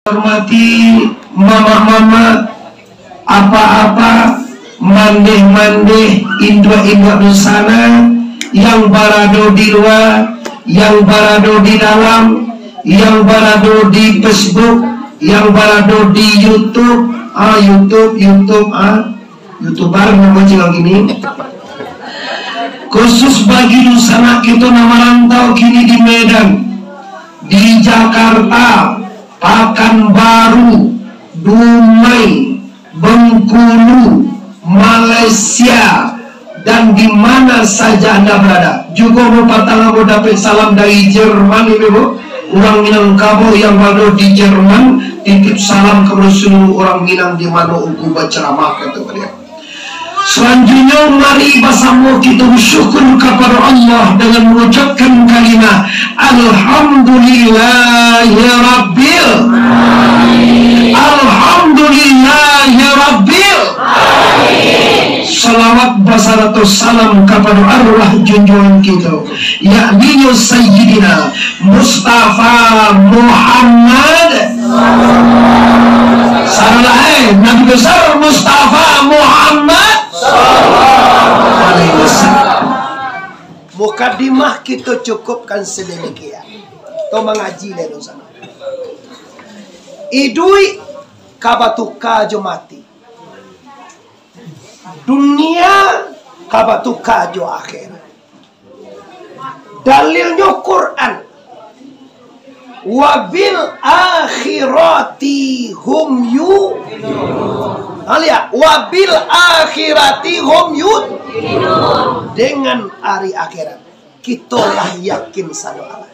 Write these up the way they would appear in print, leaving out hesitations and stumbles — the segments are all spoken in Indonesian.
Hormati mama-mama, apa-apa, mandeh-mandeh, indra-indra di sana, yang barado di luar, yang barado di dalam, yang barado di Facebook, yang barado di YouTube, YouTuber nama cilang ini. Khusus bagi Nusana kita nama rantau kini di Medan, di Jakarta, Pekanbaru, Dumai, Bengkulu, Malaysia, dan di mana saja Anda berada. Juga Bapak mau dapat salam dari Jerman, Ibu. Orang Minangkabau yang berada di Jerman, titip salam kepada seluruh orang Minang di mana aku berceramah, kata beliau. Selanjutnya mari bersama kita bersyukur kepada Allah dengan mengucapkan kalimat Alhamdulillahirabbil alamin. Alhamdulillahirabbil alamin. Salawat basaratus salam kepada arwah junjungan kita, yakni Sayyidina Mustafa Muhammad Nabi besar Mustafa Muhammad. Mukadimah kita cukupkan sedemikian. Kau mengaji dari sana. Idui kabatuka jo mati. Dunia kabatuka jo akhirat. Dalilnya Quran. Wabil akhirati hum yu'minun. Lihat, wabil akhirati hum yu'minun. Dengan hari akhirat kitalah yakin sama Allah.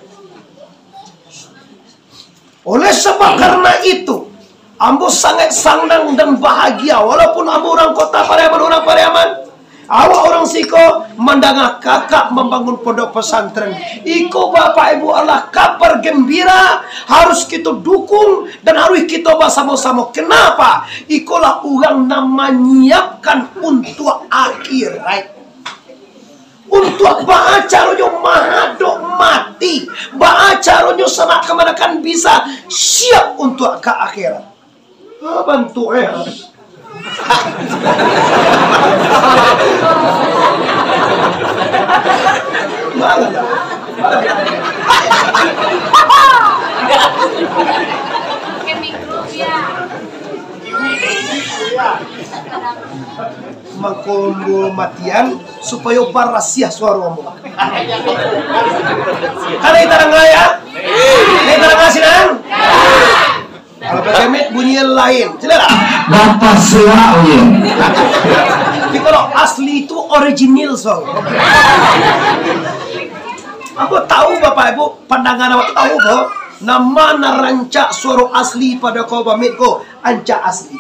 Oleh sebab karena itu ambo sangat senang dan bahagia walaupun ambo orang kota Pariaman, awak orang Siko mendengar kakak membangun pondok pesantren. Iko Bapak Ibu Allah kabar gembira, harus kita dukung dan harus kita bersama-sama. Kenapa? Ikolah orang nama menyiapkan untuk akhirat. Untuk bacaronyo mahadok mati, bacaronyo senak kemanakan bisa siap untuk ke akhirat. Bantu mengkumpul matian supaya barasia suara ngomong. Karena kita ya, kita ngasinan. Kalau pemet bunyi lain, jelas. Bapak suara ya. Tapi kalau asli itu original song. Aku tahu Bapak Ibu, pandangan awak tahu kok. Nama narancak suara asli pada kau pamit kau, ancak asli.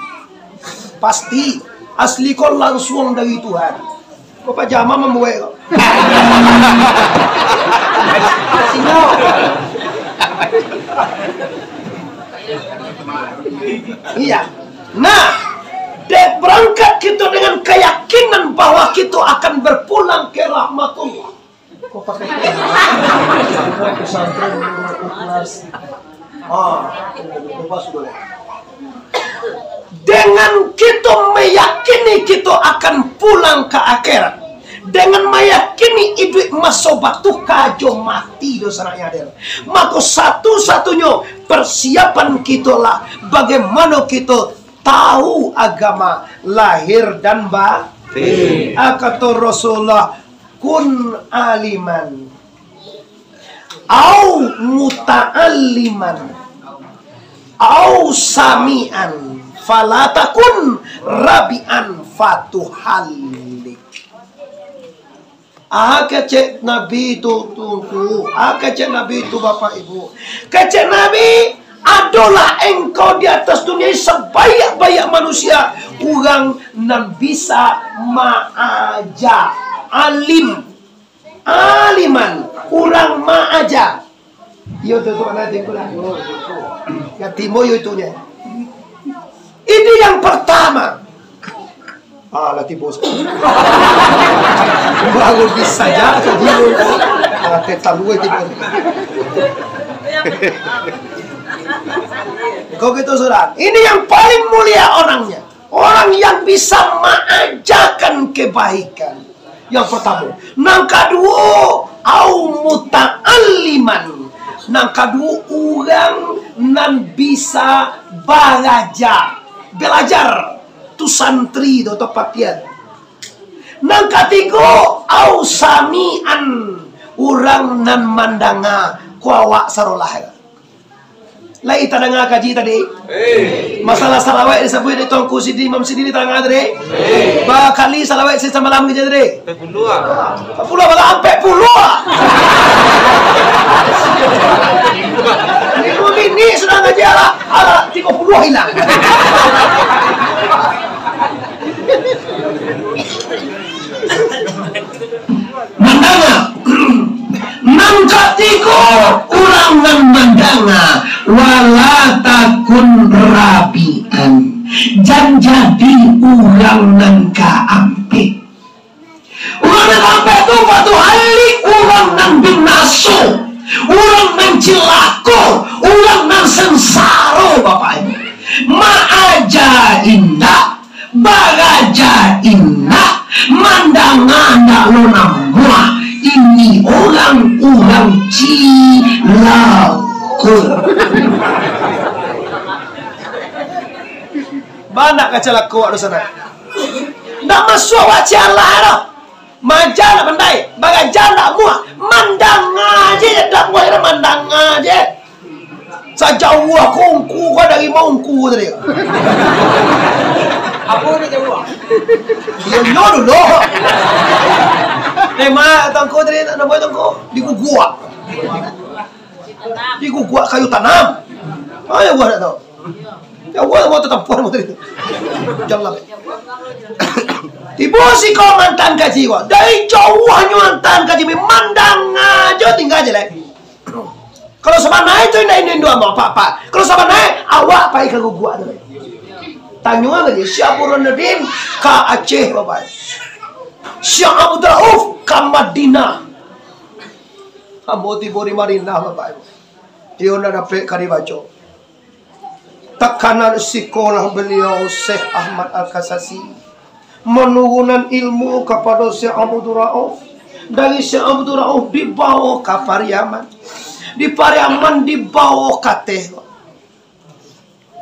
Pasti asli kau langsung dari Tuhan. Kau pajama membuat kau. Iya. Nah, dek berangkat kita dengan keyakinan bahwa kita akan berpulang ke rahmatullah. Kok pakai pesantren kelas? Dengan kita meyakini kita akan pulang ke akhirat, dengan meyakini ibu masobatu kajo mati dosanya ada, maka satu-satunya persiapan kita lah bagaimana kita tahu agama lahir dan batin. Kata Rasulullah, kun aliman au muta'alliman au sami'an falatakun rabi'an fatuhallik. Kecek Nabi itu kecek Nabi itu Bapak Ibu, kecek Nabi adalah engkau di atas dunia sebanyak-banyak manusia orang nan bisa ma'aja aliman orang ma'aja. Yo tuh nanti pulang. Ya timo yo itunya. Ini yang pertama. Latih bos. Bangun bisa saja, jadi kita luar Kau gitu saudara. Ini yang paling mulia orangnya. Orang yang bisa mengajarkan kebaikan. Yang pertama. Nang kedua, au muta'alliman. Nang kedua, orang nan bisa belajar. Tu santri do tepatian. Nang ketiga, au samian. Orang nan mandanga kuawak sarolah. Lai tadanga kaji tadi. Masalah salawat disebut di Tuanku Sidi Imam Sidi di tadanga tadi. Bakali salawat sisa malam kerja tadi. 10 bala sampai 10. Ini sudah ngaji ala 30 hilang. Mandanga. Nang ketiga orang nan mandanga wala takun rabian jan jadi orang nan kaampe. Orang nan kaampe itu waktu hari orang nan binaso, orang nan cilako, orang nan sengsara Bapak Ibu. Ma'aja indah, bagaja indah, mandangana lo namua. Ini orang-orang cilako. Banyak kacalako ada sana. Nak masuk wajah lah. Majalah bandai, bagai janda muah, mandang aja, dak muah mandang aja. Sejauh kongku kau dari mongku tadi. Apa ni jauh? Dia dulu. Tema tangko tadi nak buat tangko di gua. Di gua kayu tanam. Ayo gua nak tahu. Ya gua mau tetap puan mau tadi. Jangan. Ibu si kau mantan kaji gua. Dari jauh mantan kaji memandang aja tinggal aja lagi. Kalau sama naik itu ini dua mau apa? Kalau sama naik awak pai ke gua tu. Tanya lagi siapa orang Nadin ke Aceh Bapak. Syekh Abdul Rauf ke Madinah. Ambo tibori Madinah Bapak. Dia nak dapat kari baca. Tekanan sekolah beliau Syekh Ahmad Al-Kasasi menurunkan ilmu kepada Syekh Abdul Rauf. Dari Syekh Abdul Rauf dibawa ke Pariaman. Di Pariaman dibawa ke Teh.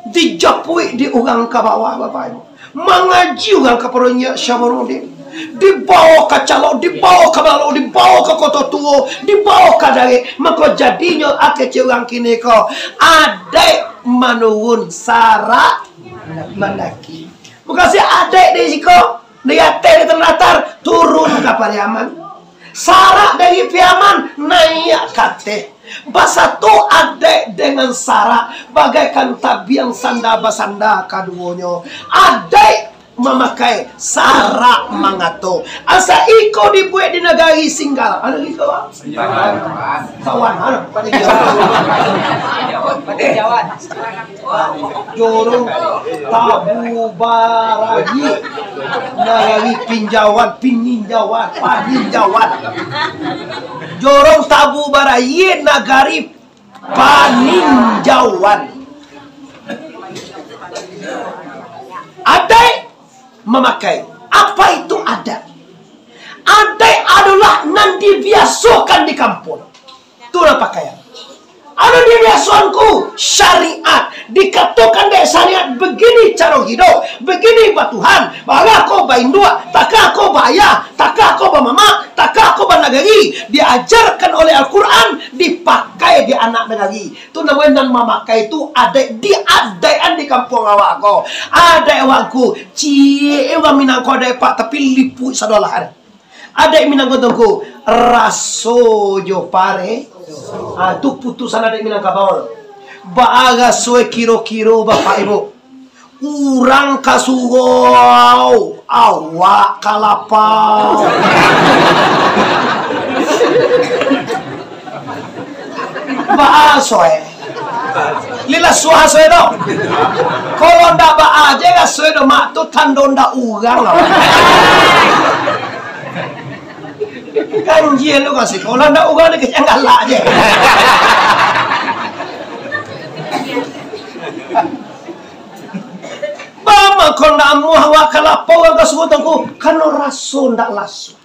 Dijapui di orang ke bawah Bapak Ibu. Mengaji orang ke peronya Syamarudin. Dibawa ke Calok, dibawa ke Balok, dibawa ke Kota Tua, dibawa ke dari. Maka jadinya akhirnya orang kini kau adek menurun sarak mendaki. Bukan si adek di siko, dia teh di Ternate turun ke Pariaman. Sarak dari Piaman naik ke Teh. Bahasa tu adek dengan sarak bagaikan tabiang sanda basanda kaduonyo. Adek memakai sarak mangato. Asa iko dibuat di negari Singgal. Ada iko? Sawan. Ada pada Jawa. Jorong Tabu Baragi negari Peninjauan. Jorong Tabu Baragi negari Peninjauan. Adai memakai. Apa itu adat? Adat adalah nan dibiasakan di kampung. Itulah pakaian. Ada dibiasaanku syariat. Dikatakan dari syariat begini cara hidup, begini batuhan. Bahwa kau baindua, takah kau bayah, takah kau bamama, takah kau banagari. Diajarkan oleh Al-Quran, dipakai di anak negari. Itu namanya nan memakai itu adat diadaian di kampung awak kau. Adat awakku, cie ewa minang kau adat pak tapi liput sadolah. Adat minang kau tunggu raso jo pare. Itu putusan adat minang kabau. Baaga sue kiro-kiro Bapak Ibu. Urang kasuwau, awak kalapau. Baasoe. Lila suah soe do. Kalau ndak ba aja ga soe do mak tu tando ndak urang lah. Kanjil lu kasih. Kalau ndak urang ni kecang galak je. mangkon na amu hawa kalapaw ang kasugutan ko kano raso ndak laso.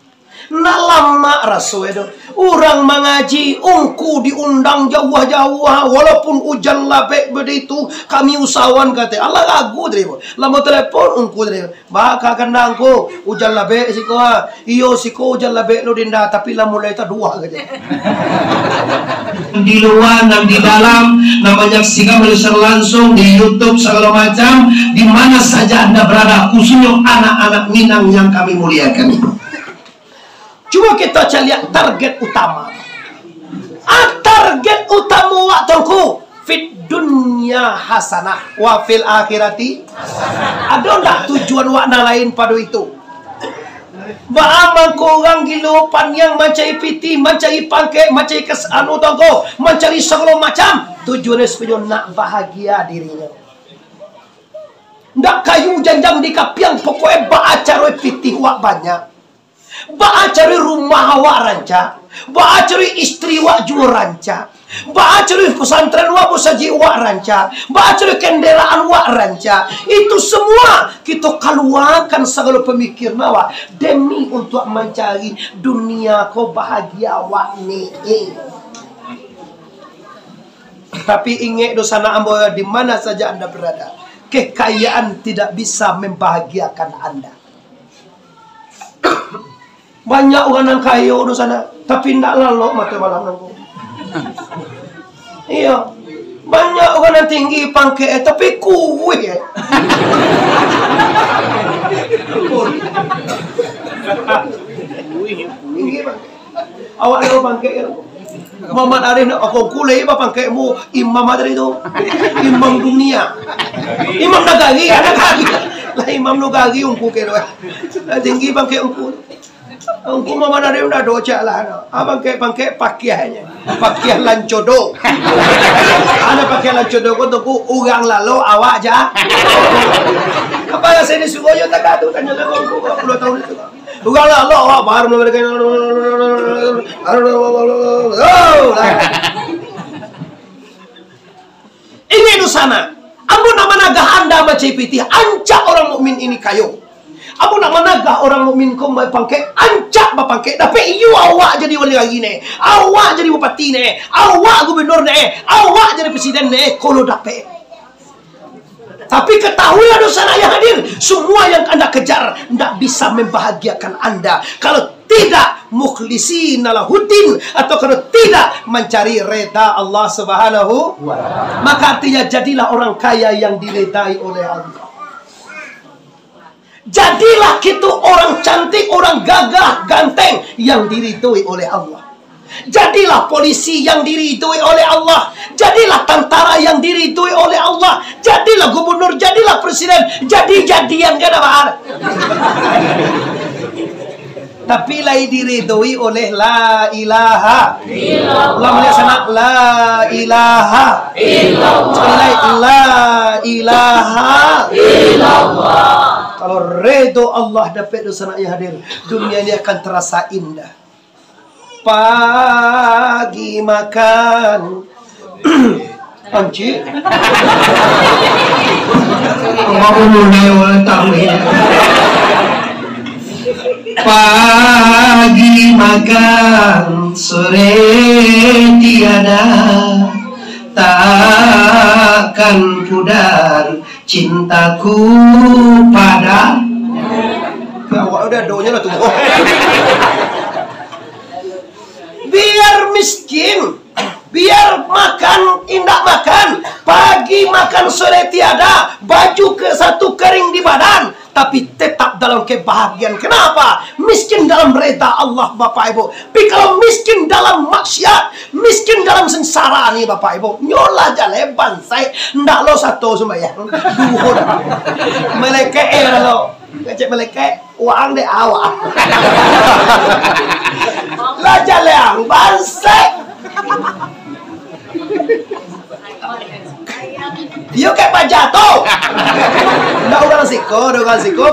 Na lama raso itu orang mengaji ungku diundang jauh-jauh walaupun hujan labek begitu kami usahawan kata Allah gagu dari lama telepon ungku dari maka kendangku hujan labek siko iyo siko hujan labek lo dinda tapi lah mulai tak dua aja di luar dan di dalam namanya menyaksikan langsung di YouTube segala macam di mana saja Anda berada khususnya anak-anak Minang yang kami muliakan. Cuma kita lihat target utama. Target utama waktuku fit dunia hasanah wa fil akhirati hasanah. Ada enggak tujuan wakna lain pada itu? Baaman korang gilupan yang mencari piti, mencari pangke, mencari kesanu tongko, mencari segala macam. Tujuannya supaya nak bahagia dirinya. Ndak kayu janjang di kapiang pokoknya baacara piti wak banyak. Cari rumah awak ranca, cari istri wak jual ranca, cari pesantren wak bosaji wak ranca, cari kendaraan wak ranca. Itu semua kita keluarkan segala pemikiran awak demi untuk mencari dunia kau bahagia awak ni. Tapi ingat dosana ambo di mana saja Anda berada, kekayaan tidak bisa membahagiakan Anda. Banyak orang yang kaya di sana, tapi tidak lalu mata malam nanggu. Iya, banyak orang yang tinggi pangke, tapi kuih. Tinggi pangke. Awak ada pangke. Muhammad Arif nak aku kulai apa pangkemu imam ada itu, imam dunia, imam negari, ada kaki. Lah imam negari ungku kira, tinggi pangke ungku. Ungku mama dari udah doca lah, abang kayak pakaiannya, pakaian lancodo. Ada pakaian lancodo kau tuh orang lalu awak aja. Apa yang saya disuruh yo tak ada tanya aku 10 tahun itu. Orang lalu awak baru mereka. Ini di sana. Amu nama naga Anda baca piti, ancak orang mukmin ini kayu. Amu nak managa orang mukmin kau pangke ancak bapangke tapi you awak jadi wali lagi ne, awak jadi bupati ne, awak gubernur ne, awak jadi presiden ne, kalau dapat. Tapi ketahuilah dosa yang hadir, semua yang Anda kejar tidak bisa membahagiakan Anda kalau tidak mukhlisin lahuddin atau kalau tidak mencari reda Allah Subhanahu wa ta'ala. Maka artinya jadilah orang kaya yang diredai oleh Allah. Jadilah kita orang cantik, orang gagah, ganteng yang diridhoi oleh Allah. Jadilah polisi yang diridhoi oleh Allah. Jadilah tentara yang diridhoi oleh Allah. Jadilah gubernur, jadilah presiden, jadi-jadian kan apa? Tapi lai diridhoi oleh la ilaha illallah. Allah melihat sana la ilaha illallah. Sekali lagi la ilaha illallah. Kalau redo Allah dapat dosa yang hadir, dunia ini akan terasa indah. Pagi makan panci. Pagi makan sore tiada, takkan pudar cintaku pada. Awak udah doanya lah tuh. Biar miskin, biar makan indah makan, pagi makan sore tiada, baju ke satu kering di badan, tapi tetap dalam kebahagiaan. Kenapa? Miskin dalam reda Allah Bapak Ibu. Tapi kalau miskin dalam maksiat, miskin dalam sengsara nih Bapak Ibu, nyola jale bansai, ndak lo satu sembayang. Duhur. Meleke lo. Ngecek meleke uang deh awak. Lah jale ang bansai. Yo kayak Pak Jatuh. Nggak orang siko,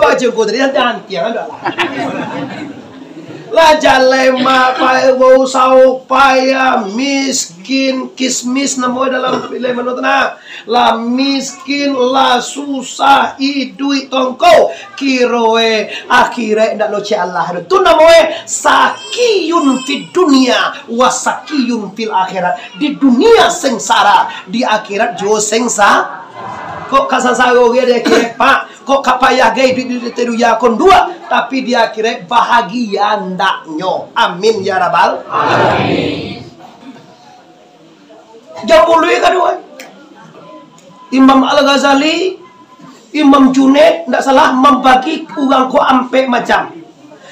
Pak Jungku tadi nanti yang ada lah. Lah jalema Pak Ibu saupaya miskin. miskin kismis namoy dalam pilih menurut na la miskin la susah idui tongko kiroe akhire ndak lo Allah tu namoy sakiyun fid dunia wasakiyun fil akhirat. Di dunia sengsara, di akhirat jo sengsara. Kok kasasaro dia kira pak, kok kapayah gay di teru yakon dua, tapi dia kira bahagia ndaknyo. Amin ya rabbal alamin. Jam puluh kedua Imam Al-Ghazali, Imam Junaid ndak salah membagi uang ko ampe macam.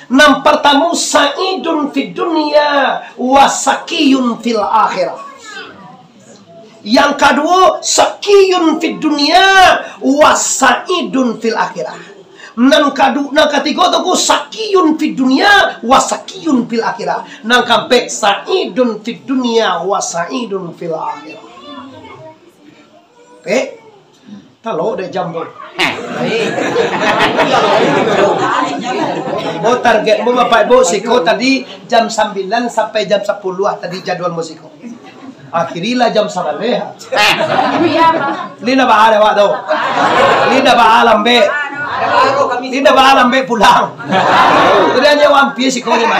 Nam pertama sa'idun fid dunya wasakiyun fil akhirah. Yang kedua sakiyun fid dunya wasaidun fil akhirah. Nang ketiga tu sakiyun fid dunya wasakiyun fil akhirah. Nang kampe saidun fid dunya wasaidun fil akhirah. Kalau udah jam bo. Oh targetmu Bapak Ibu siko tadi jam 9 sampai jam 10 tadi jadwal musiko. Akhirilah jam 9 deh. Lina ba ada waktu. Lina ba alam be. Lina ba alam be pulang. Tadi hanya wampir siko ni mah.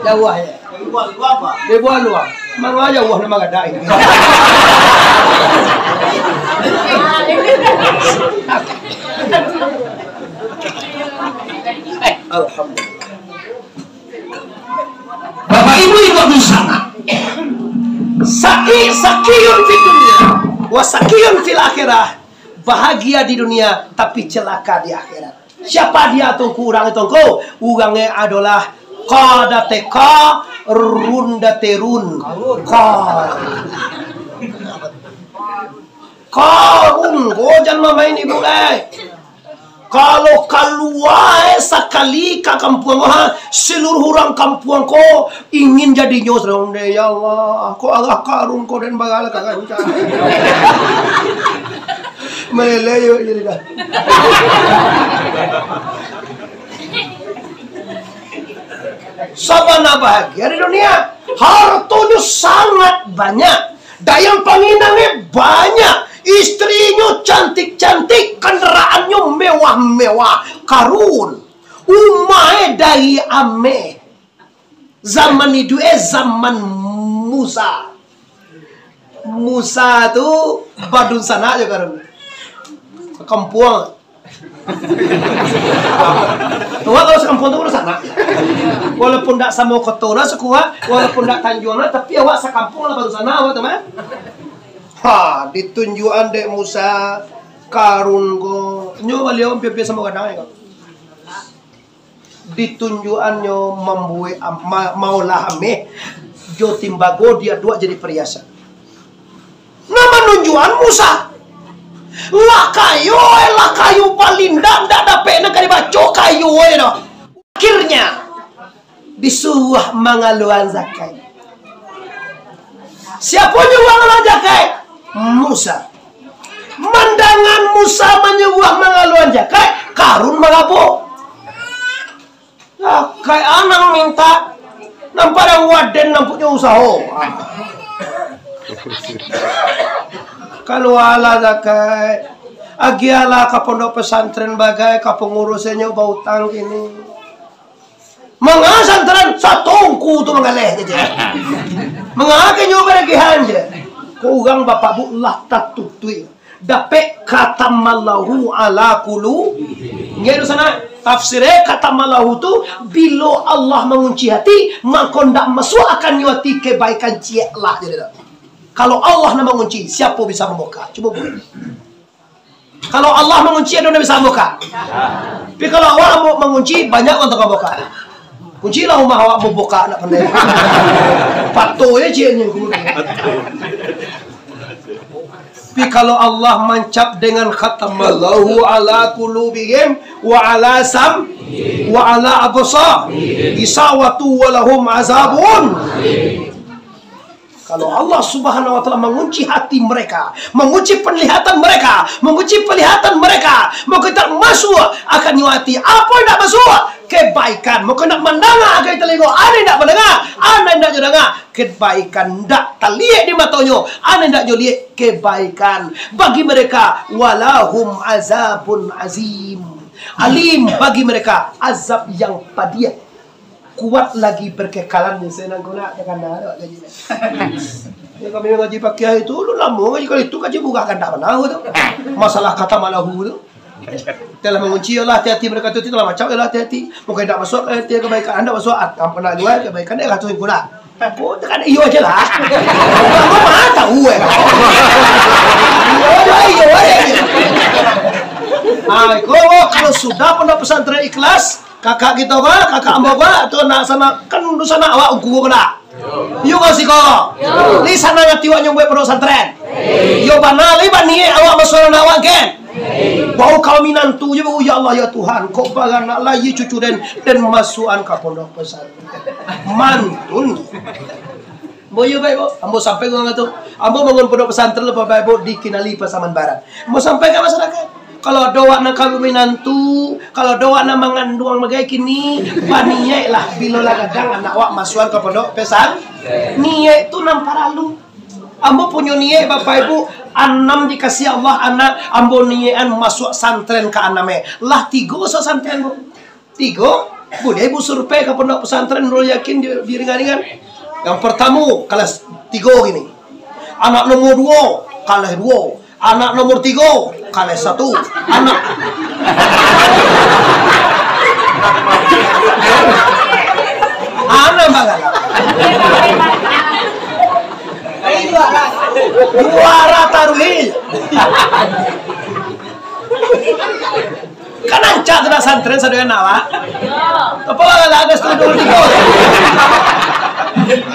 Jauh ya. Dia buat luar. Mang aja wah nama gadai. Alhamdulillah. Bapak Ibu ikut di sana. Sakiyun fid dunia wa sakiyun fil akhirah. Bahagia di dunia tapi celaka di akhirat. Siapa dia tuh kurang itu ko? Urangnya adalah qadateka rundaterun. Karun ko jangan main ibu Kalau keluar sekali ke kampung seluruh orang kampung ko ingin jadi nyos dong deh ya Allah. Ko agak karun ko dan bagala kaganca. Meleleyo jadi dah. Sabana bahagia di dunia, hartanya sangat banyak, dayang panginangnya banyak. Istrinya cantik-cantik, kendaraannya mewah-mewah, karun. Umai dari ame. Zaman itu zaman Musa. Musa itu badun sana aja karun. Kampung. Tua kalau sekampung itu udah sana. Walaupun tidak sama kotora sekuat, walaupun tidak tanjuangan, tapi awak sekampung lah badun sana awak teman. Ha, ditunjukan dek Musa karun go. Nyo beliau pipi sama kadang ya. Ditunjukannya membuat maulah ame jo timbago dia dua jadi perhiasan. Nama nunjuan Musa. Lah kayu paling ndak dapat nak dibaca kayu no. Akhirnya disuruh mengaluan zakat. Siapa nyuruh mengaluan zakat? Musa. Mandangan Musa menyuruh mengaluan zakat, karun mengapo. Nah, kayak anak minta nampak ada waden nampaknya usaha. Kalau ala zakat, agiala ke pondok pesantren bagai ke pengurusnya bau utang ini. Mengasantren satongku tu mengaleh je. Mengake nyoba lagi hanja. Kurang bapak bu lah tatutui. Dapat kata malahu ala kulu. Ngeru sana tafsirnya kata malahu tu bila Allah mengunci hati maka ndak masuk akan nyuati kebaikan ciek lah jadi. Kalau Allah nak mengunci, siapa bisa membuka? Coba boleh. Kalau Allah mengunci, ada bisa membuka. Tapi kalau awak mau mengunci, banyak untuk membuka. Kuncilah rumah awak membuka nak pandai. Patuhnya ciennya. Tapi kalau Allah mencap dengan khatamallahu ala qulubihim wa ala sam wa ala absar isawatu wa lahum azabun. Kalau Allah Subhanahu wa taala mengunci hati mereka, mengunci penglihatan mereka, mengunci penglihatan mereka, mau kita masuk akan nyuati apa yang tak masuk kebaikan, mau kena mendengar akan telinga, ada yang tak mendengar, ada yang tak mendengar kebaikan, tak terlihat di matanya, ada yang tak lihat kebaikan. Bagi mereka walahum azabun azim, alim bagi mereka azab yang pedih. Kuat lagi berkekalan ni saya nak guna tekan dah gaji. Ya kami ngaji pakai itu lu lama ngaji kalau itu kaji buka kan tak pernah tu. Masalah kata malahu tu. Telah mengunci Allah hati-hati mereka tu telah macam Allah hati-hati. Mungkin tak masuk kebaikan anda masuk atam pernah jual kebaikan dia kata guna. Oh tekan iyo aja lah. Kamu mah tahu iyo. Kalau sudah pondok pesantren ikhlas, kakak kita kakak ambak tu nak sana kan du sana awak ungku kena. Yo kasih kau. Li sana ngati wa nyong pondok pesantren. Yo bana li bani awak masuk na awak kan. Bau kau minantu je ya Allah ya Tuhan, kau bagana lagi cucu dan masukan ke pondok pesantren. Mantun. Boyo baik bo, ambo sampai gua ngatu. Ambo bangun pondok pesantren lepas baik bo di Kinali Pasaman Barat. Ambo sampai ke masyarakat. Kalau doa nak kami minantu, kalau doa nak mengandung magai kini, baniye lah bila lagadang anak wak masukan ke pondok pesan. Niye itu namparalu. Ambo punya niye bapak ibu, anam dikasih Allah anak, ambo niyean masuk santren ke aname. Lah tigo so santren bu, tigo. Bu dia ibu survei ke pondok pesantren, lo yakin di ringan-ringan. Yang pertama kelas 3 gini, anak nomor 2 kelas 2. Anak nomor 3 kali 1 anak bagala juara taruhil kan ancak tidak santren sadaya nawa apa agak nomor 3.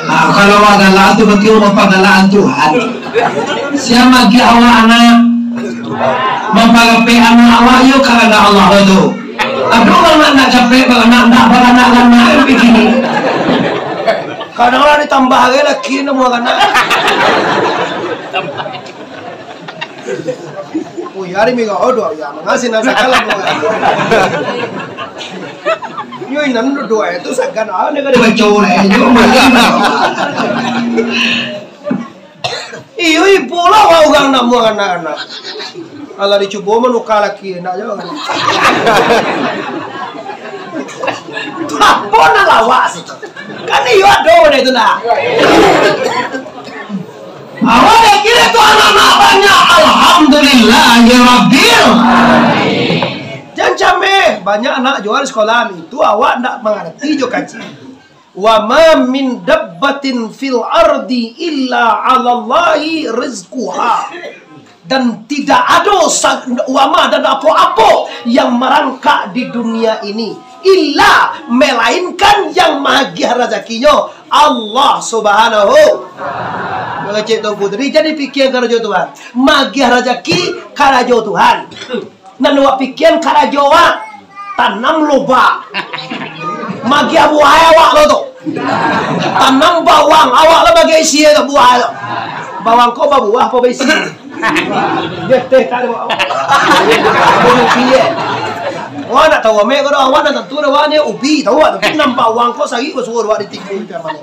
Kalau wagalaan itu berarti pagalaan Tuhan. Siapa lagi awak anak mempagapi anak awak yuk karena Allah itu. Aduh kalau nak capek anak begini. Kadang-kadang ditambah lagi nemu anak. Hari minggu doa ya mengasih nasa kalah. Yoi nan doa itu segan negara Bacol itu. Iyo pula wau gang namu anak-anak. Allah dicoba menukar lagi nak jauh. Apa nak lawas itu? Kan iyo doa itu nak. Awak kira itu anak-anak banyak. Alhamdulillah ya Rabbil. Jangan cameh banyak anak jual sekolah itu awak ndak mengerti jo kaji. Wa ma min dabbatin fil ardi illa 'ala Allahi rizquha. Dan tidak ada wama dan apa-apa yang merangkak di dunia ini illa melainkan yang maha rezekinya Allah Subhanahu wa taala. Jadi pikir karajo Tuhan. Maha rezeki karajo Tuhan. Nan wak pikiran karajowa tanam loba. Magi buah awak lo tu. Tanam bawang awak lah bagi isi tu buah tu. Bawang kau buah apa isi? Dia teh tak ada. Boleh pilih. Awak nak tahu mek kau awak nak tentu awaknya ubi tahu tak? Tanam bawang kau sagi kau suruh awak ditikung macam mana?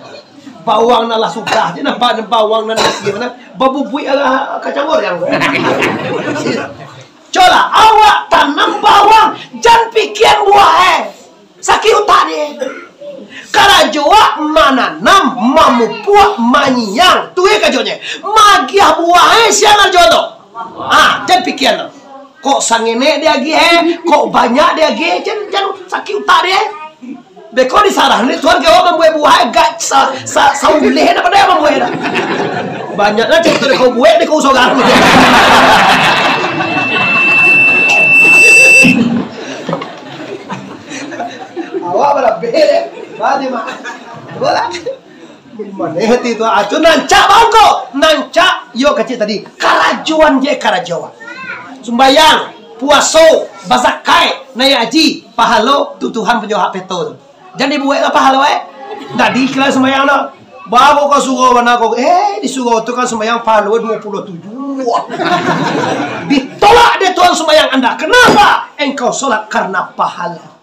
Bawang nalah sudah je nampak bawang nan isi mana? Babu bui agak kacang goreng. Coba awak tanam bawang, jangan pikir buah sakit utak dia. Kalau jawab mana nam mamu puak manyang, tu kajonya. Magiah buah siapa jodoh? Jangan pikir lo. Kok sangene dia lagi kok banyak dia lagi, jangan sakit utak dia. Beko disarah ni Tuhan kau membuat buah gak sauleh apa dia membuat dah. Banyaklah cerita kau buat dia kau sogar. Awak berapa bela? Badi mah. Bola. Mana hati tu? Acu nancak bangko. Nancak. Yo kecil tadi. Karajuan je karajawa. Sumbayang, puaso, bazakai, naik haji, pahala tu Tuhan penjual peto tu. Jangan dibuat lah pahala Tadi kira sembahyang lah. Bago kau suruh mana kau, disuruh tu kan sembahyang pahala 27. Ditolak dia Tuhan sembahyang Anda. Kenapa? Engkau solat karena pahala.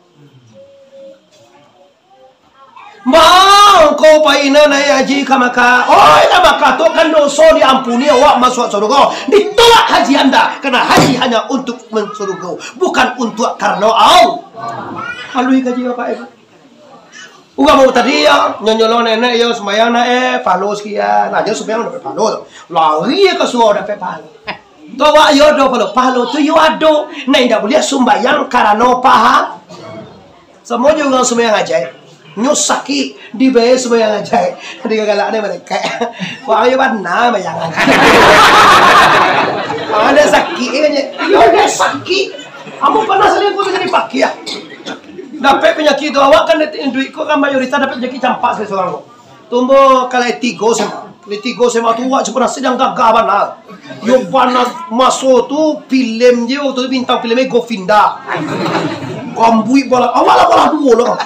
Mau kau paina naik haji kamaka, kamaka tu kan dosa diampuni, awak masuk surga. Ditolak haji Anda, karena haji hanya untuk mensurga, bukan untuk karena Allah. Halui haji apa itu? Uga mau tadi ya, nyonyolo nenek ya sembahyang palo sekian, aja sembahyang dapat palo, lari ke surga dapat palo. Tawa yo do palo tu yo ado, nah tidak boleh sembahyang karena paha. Semua juga sembahyang aja. Nyusaki di bawah sembahyang aja. Di galaknya mereka. Wah yo mana bayang aja. Ada sakit aja. Yo ada sakit. Kamu pernah sering kau jadi pakai ya? Dapat penyakit itu awak kan duitku kan mayoritas dapat penyakit campak seseorang kok. Tumbuh kalau etigo sama tu awak sebenarnya sedang gagah banget. Yo panas masuk tu film je waktu tu bintang filmnya Govinda. Kambui bola awak bola dua loh.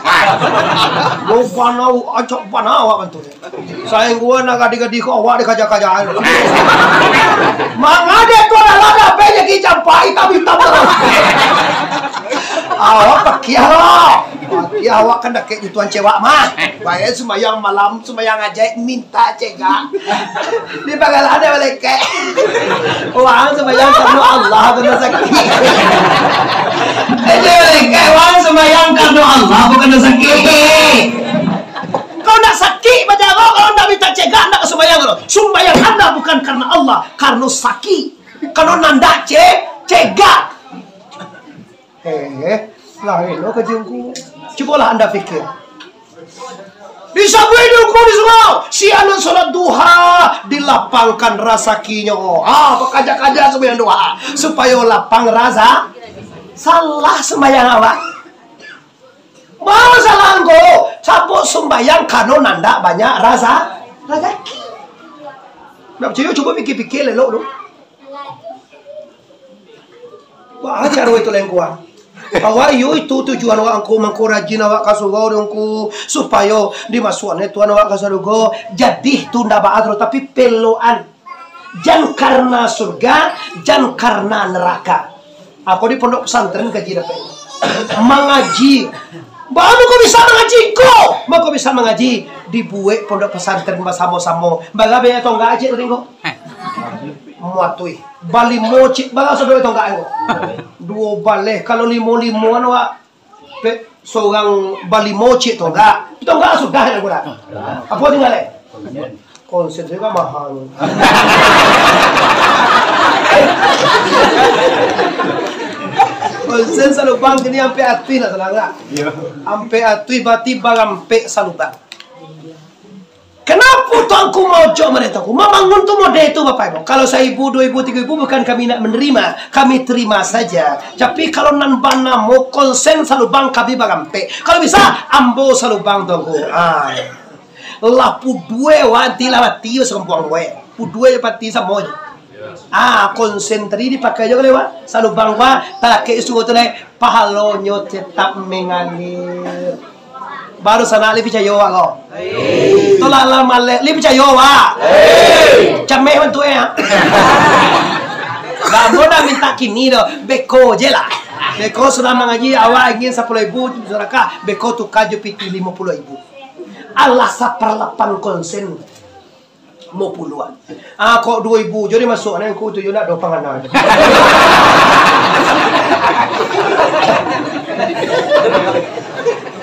Yo panas acak panas awak kan tu. Sayang gua nak adik-adik kau awak dikajak-kajak. Mangade tu ada penyakit campak hitam-hitam terus. Awak pakai lah. Pakai awak kan dah kayak tuan cewek mah. Bayar sembahyang malam, sembahyang aja minta cegah. Di bagal ada balik kayak. Wang sembahyang karena Allah kena sakit. Ada balik kayak wang sembahyang karena Allah bukan sakit. Kau nak sakit macam apa? Kalau nak minta cegah nak sembahyang lo. Sembahyang Anda bukan karena Allah, karena sakit. Kalau nanda cegah. Lain lo kejengku. Cobalah Anda fikir. Bisa hidupku di semua. Si anak sholat duha dilapangkan rasakinya. Pekajak-kajak sembahyang duha supaya lapang rasa. Salah sembahyang awak. Mau salah engkau. Capuk sembahyang kano nanda banyak rasa. Rezeki. Nak percaya coba pikir-pikir lelok tu. Wah, cara itu lengkuan. Awak itu tujuan awak angku mengkurajin awak kasugo dongku supaya dimasukkan Tuhan awak kasugo jadi tunda baat tapi peloan jangan karena surga jangan karena neraka. Aku di pondok pesantren kaji dapat mengaji. Baru kau bisa mengaji kau bisa mengaji dibuat pondok pesantren bersama-sama. Bagaimana ya tong gaji ringko? Muatui bali moci baga so do itu enggak engko dua balik kalau limo-limo anu seorang bali moci itu enggak sudah ya gua apa tinggal konsen juga mahal konsen salubang ini sampai atui lah salah sampai atui berarti sampai salubang. Kenapa tuanku mau jauh mereka? Membangun tu model itu Bapak Ibu. Kalau saya ibu, 2 ibu, 3 ibu bukan kami nak menerima, kami terima saja. Tapi kalau nan bana mau konsen salubang kami bagampe. Kalau bisa ambo salubang tuanku. Lapu 2 wati lawati sekampuang 2. Pu 2 pati sama. Konsen tadi dipakai juga lewat salubang wa tak isu tu le pahalonyo tetap mengalir. Baru sana lebih percaya kau. Tolak lama lebih percaya wak. Cameh bantu ya. Kamu dah minta kini doh. Beko je lah. Beko sudah mengaji awak ingin 10.000 suraka. Beko tu kaju piti 50.000. Allah seperlapan konsen mau puluhan. Kok 2.000 jadi masuk nih aku tu yo nak 2 panganan.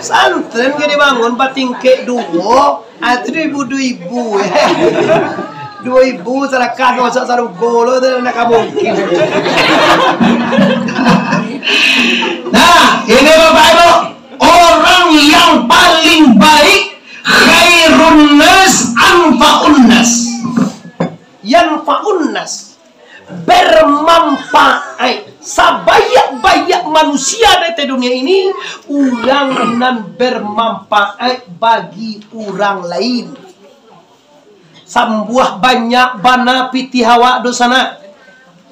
Santren ke dibangun patingke 2 2.000 2.000 sarakah masuk sarung golo dan nak mungkin. Nah, ini Bapak Ibu, orang yang paling baik khairun nas anfa'un nas. Yanfa'un nas bermanfaat. Sebanyak-banyak manusia di dunia ini orang nan bermanfaat bagi orang lain. Sambuah banyak bana piti hawa do sana.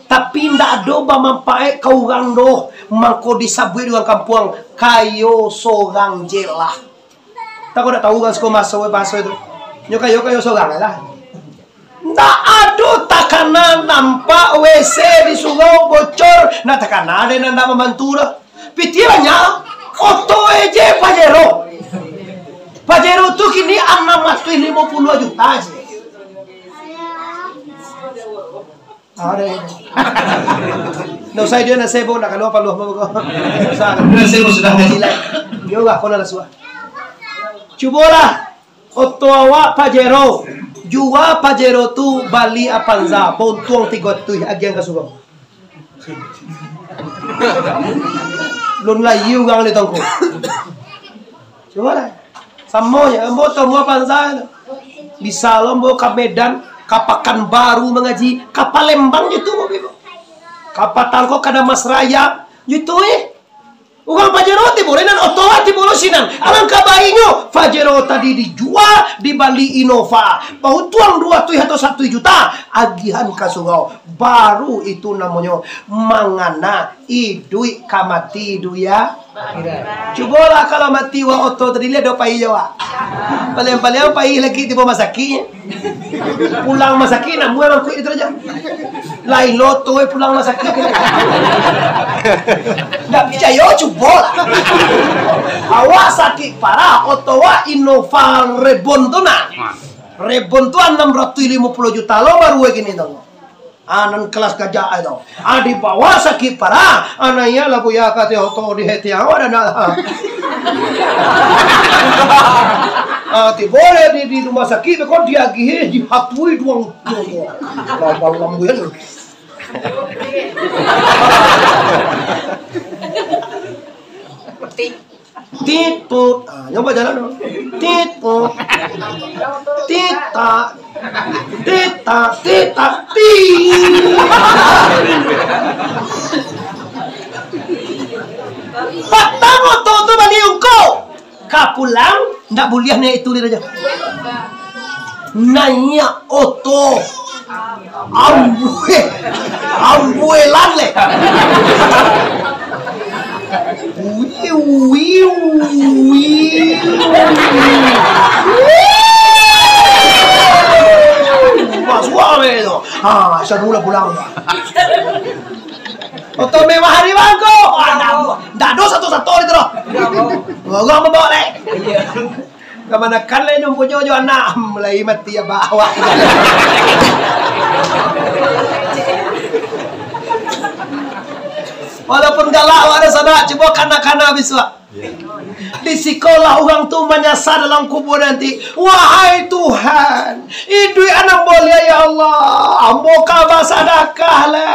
Tapi ndak ada bermanfaat kau orang doh. Mangko disabui dengan kampung kayo sorang jelah. Tak kau dah tahu kan sekolah bahasa itu. Nyo kayo seorang lah. Tak ada takanan nampak WC di surau bocor. Nah takanan ada nanda membantu dah. Pikirannya foto aja Pajero. Pajero tu kini 650 juta sih. Ada. No saya dia nak sebo nak kalau apa lu mau kau. Sebo sudah Sila. Yo gak kau nak suah. Cubalah. Foto awak Pajero. Jua Pajero tu Bali Apanza pontuang 3 tu agian ka sugo. Lun layu gang ni tongko. Coba lah. Samonya ambo to mua Apanza. Bisa lombo ka Medan, ka Pekanbaru mengaji, ka Palembang gitu mo bibo. Ka Patalko kada Mas Raya gitu Ugang Pajero boleh nan otowa tibolo sinan. Alangkah baiknya Pajero tadi dijual di Bali Innova. Bau tuang 2 atau 1 juta agihan kasugau. Baru itu namanya mangana idui kamati duya. Cobalah kalau mati wa oto tadi lihat do pai jawa. Paling-paling pai lagi di bawah masakinya. Pulang masaki namu orang ku itu aja. Lain loto pulang masaki. Ndak percaya coba. Awak sakit parah otowa Innova Rebon tu nak. Rebon tu 650 juta lo baru gini dong. Anan kelas gajah itu. Di bawah sakit parah. Anaknya lah buya kata oto di hati awak dan ti boleh di rumah sakit kau dia gih dihatui duang lambu ya. Titut, nyoba jalan dong. Titut, tita, tita, tita, ti. Patang oto tu baliung kau. Kapulang, ndak boleh naik itu aja. Nanya oto. Ambue lale. Suave itu. Saya pulang. Oto mewah hari bangko. Ndak ada satu-satu itu loh. Gua mau bawa lek. Kemana kan le nyum punya jo anak mulai mati ya bawa. Walaupun galak ada sana coba kana-kana biswa. Di sekolah orang tu menyasar dalam kubur nanti. Wahai Tuhan, idui anak boleh ya Allah. Ambo ka sadakah le.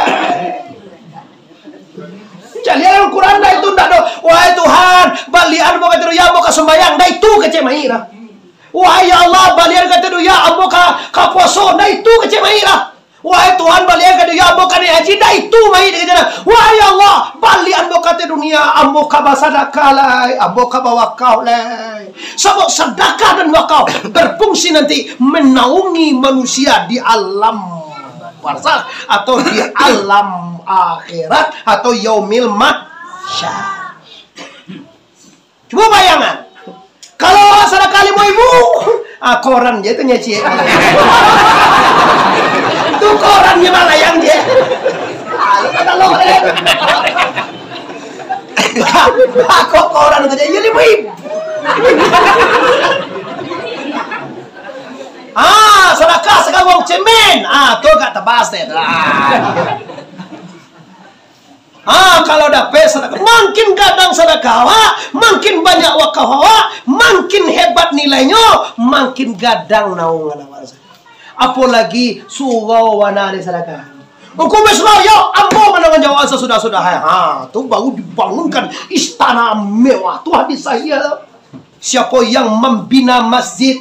Jadi Al-Quran dah itu ndak do. Wahai Tuhan, balian mo kata ya ambo ka sembayang dah itu kece mahira. Wahai ya Allah, balian kata ya ambo ka puasa dah itu kece mahira. Wahai Tuhan, balian kata ya ambo ka haji dah itu mahira kece. Wahai Allah, balian mo kata dunia ambo ka sedekah lai, ambo ka wakaf lai. Sebab sedekah dan wakaf berfungsi nanti menaungi manusia di alam barzakh atau di alam akhirat atau yaumil mahsyar. Coba bayangan. Kalau sedekah lima ibu, koran je itu nyeci. Itu korannya mana yang dia? Kalau aku koran itu dia 5.000. Sedekah sekarang cemen. Tu gak tebas deh. Kalau dapat sedekah, makin gadang sedekah, makin banyak wakaf, makin hebat nilainya, makin gadang naungan awak. Apalagi surau wana ada sedekah. Engkau mesra ya, ambo menangan jawab sudah. Tu baru dibangunkan istana mewah. Tu hadis saya. Siapa yang membina masjid,